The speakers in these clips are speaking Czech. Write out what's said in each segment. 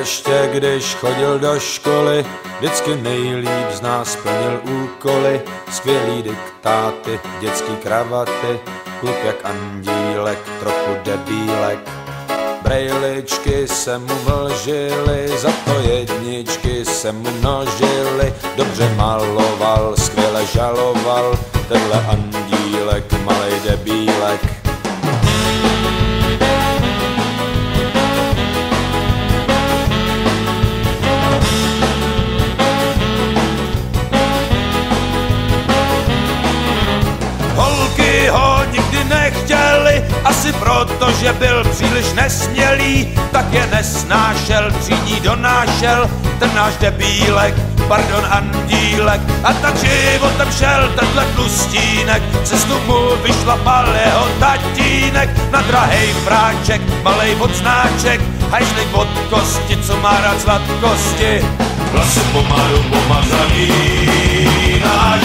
ještě když chodil do školy, vždycky nejlíp z nás plnil úkoly. Skvělý diktáty, dětský kravaty, kluk jak andílek, trochu debílek. Brejličky se mu mlžily, za to jedničky se mu množily. Dobře maloval, skvěle žaloval, tenhle andílek, malej debílek. Holky ho nikdy nechtěli, asi proto, že byl příliš nesmělý, tak je nesnášel, třídní donášel, ten náš debílek, pardon andílek. A tak životem šel tenhle tlustínek, cestu mu vyšlapal jeho tatínek. Na drahej fráček, malej odznáček, hajzlik od kosti, co má rád sladkosti. Vlasy pomalu pomazaný náš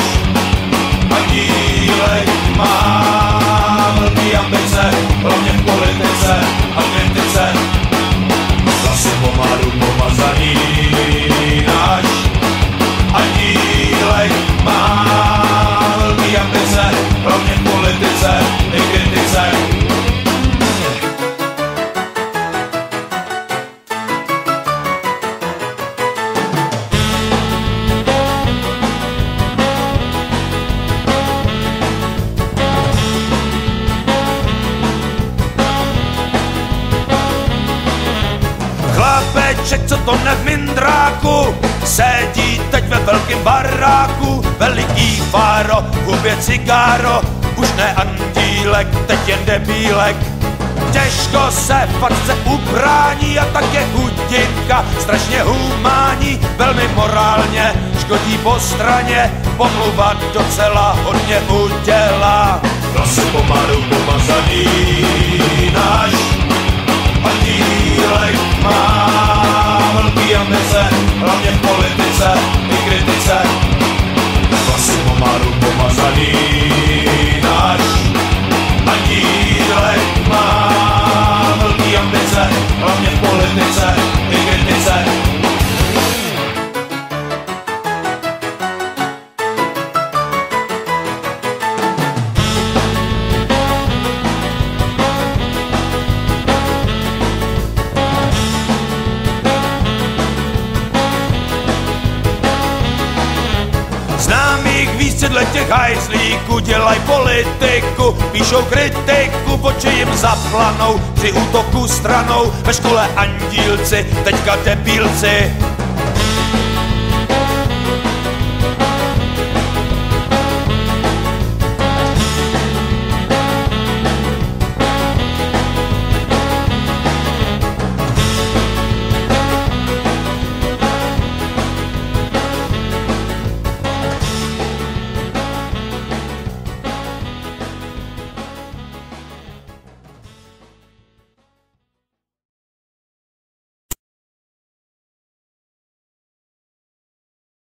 andílek má velký ambice, hlavně v politice a kritice. Vlasy pomalu pomazaný náš andílek má velký ambice, hlavně v politice i kritice. Chlapeček, co to ne v mindráku, sedí teď ve velkým baráku. Veliký fáro, v hubě cigáro, už ne andílek, teď jen debílek. Těžko se facce ubrání a tak je chudinka strašně humánní. Velmi morálně škodí po straně, pomluvat docela hodně udělá. Vlasy pomalu pomazaný náš andílek má velký ambice, hlavně v politice i kritice. Vlasy pomalu pomazaný náš andílek má velký ambice, hlavně v politice i kritice. Víc těch hajzlíků dělaj politiku, píšou kritiku, oči jim zaplanou, při útoku stranou, ve škole andílci, teďka debílci.